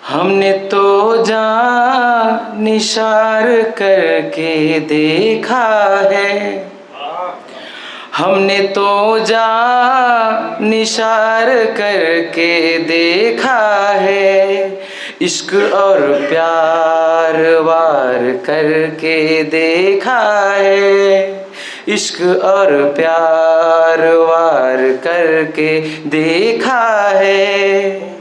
हमने तो जान निसार करके देखा है, हमने तो जान निसार करके देखा है। इश्क और प्यार वार करके देखा है, इश्क और प्यार वार करके देखा है।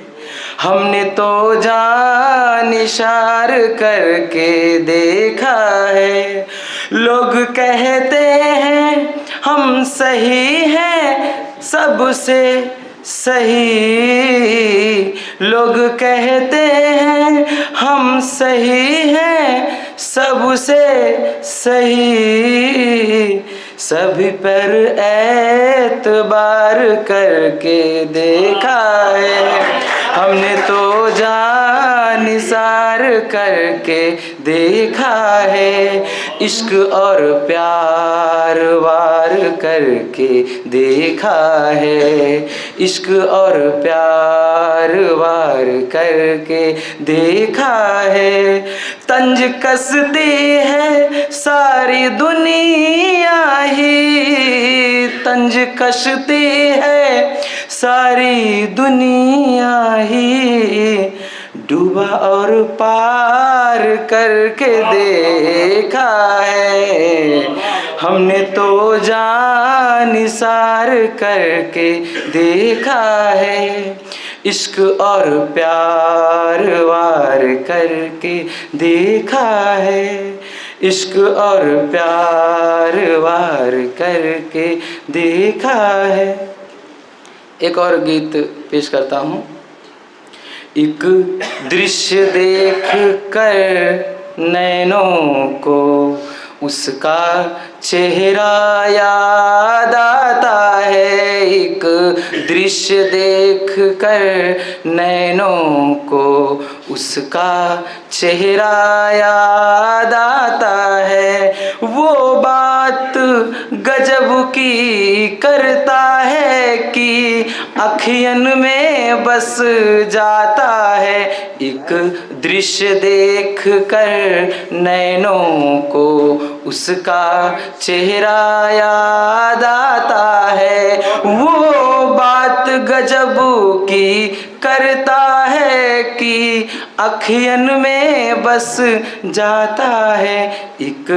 हमने तो जान निसार करके देखा है। लोग कहते हैं हम सही हैं सबसे सही, लोग कहते हैं हम सही हैं सबसे सही। सभी पर एतबार करके देखा है, हमने तो जान निसार करके देखा है। इश्क और प्यार वार करके देखा है, इश्क और प्यार वार करके देखा है। तंज कसती है सारी दुनिया ही, तंज कसती है सारी दुनिया ही। डूबा और पार करके देखा है, हमने तो जान निसार करके देखा है। इश्क और प्यार वार करके देखा है, इश्क और प्यार वार करके देखा है। एक और गीत पेश करता हूँ। एक दृश्य देख कर नैनों को उसका चेहरा याद आता है। एक दृश्य देख कर नैनों को उसका चेहरा याद आता है। वो बात गजब की करता है कि अखियन में बस जाता है। एक दृश्य देख कर नैनों को उसका चेहरा याद आता है। वो बात गजब की करता है कि अखियन में बस जाता है। एक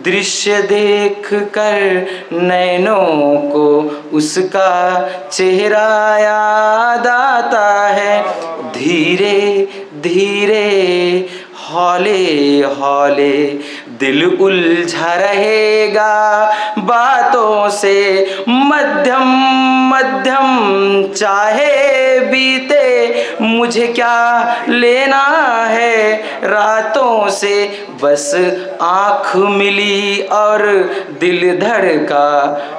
दृश्य देख कर नैनों को उसका चेहरा याद आता है। धीरे धीरे हौले हौले दिल उलझा रहेगा बातों से, मध्यम मध्यम चाहे बीते मुझे क्या लेना है रातों से। बस आँख मिली और दिल धड़का,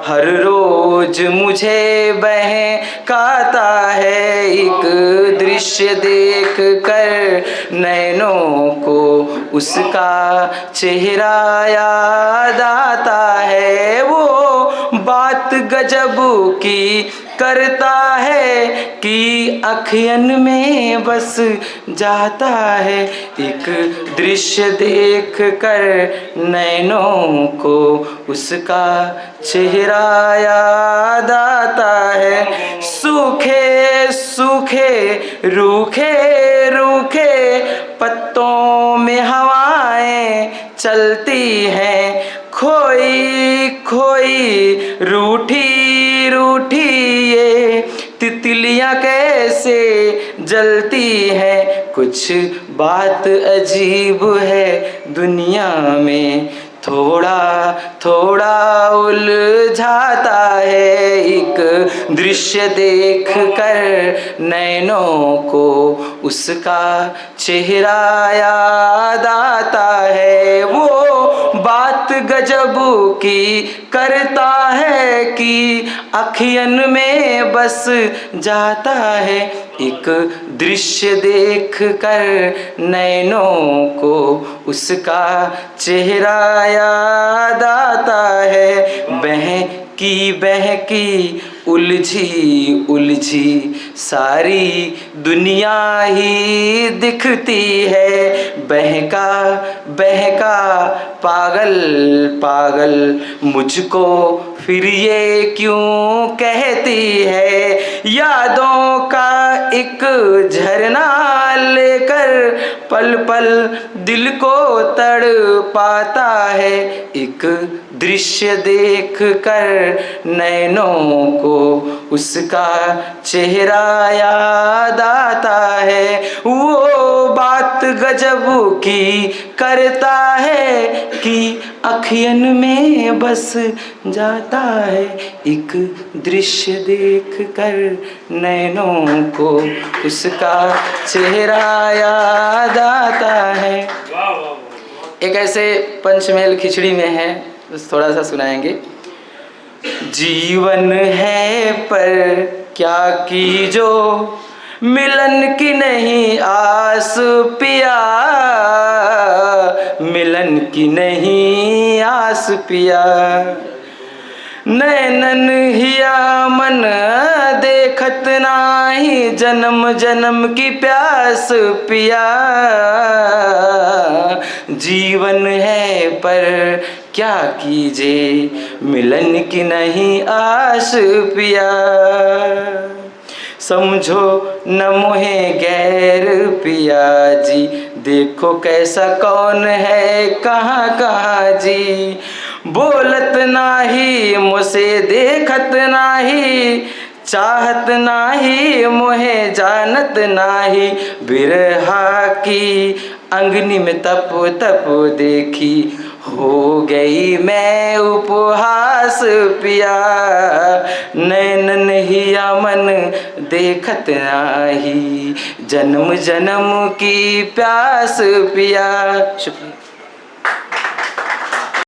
हर रोज मुझे बहकाता है। एक दृश्य देख कर नैनों को उसका चेहरा याद आता है। वो बात गजब की करता है कि अखियन में बस जाता है। एक दृश्य देख कर नैनों को उसका चेहरा याद आता है। सूखे सूखे रूखे रूखे पत्तों में हवाएं चलती हैं, खोई खोई रूठी रूठी ये तितलियां कैसे जलती हैं। कुछ बात अजीब है दुनिया में, थोड़ा थोड़ा उलझाता है। एक दृश्य देख कर नैनों को उसका चेहरा याद आता है। वो बात गजब की करता है कि अखियन में बस जाता है। एक दृश्य देख कर नैनों को उसका चेहरा याद आता है। की बहकी उलझी उलझी सारी दुनिया ही दिखती है। बहका बहका पागल पागल मुझको फिर ये क्यों कहती है। यादों का एक झरना लेकर पल पल दिल को तड़पाता है। एक दृश्य देख कर नैनों को उसका चेहरा याद आता है। वो बात गजब की करता है कि अखियन में बस जाता है। एक दृश्य देख कर नैनों को उसका चेहरा याद आता है। एक ऐसे पंचमेल खिचड़ी में है, बस थोड़ा सा सुनाएंगे। जीवन है पर क्या कीजो मिलन की नहीं आस पिया। मिलन की नहीं आस पिया। नैनन हिया मन देखत नाही जन्म जन्म की प्यास पिया। जीवन है पर क्या कीजे मिलन की नहीं आस पिया। समझो न मोहे गैर पिया जी, देखो कैसा कौन है कहाँ कहाँ जी। बोलत नाही मुझसे देखत नाही, चाहत नाही मोहे जानत नाही। बिरहा की अंगनी में तप तप देखी, हो गई मैं उपहास पिया। नैनन हिया मन देखत नाही जन्म जन्म की प्यास पिया। शुक्रिया।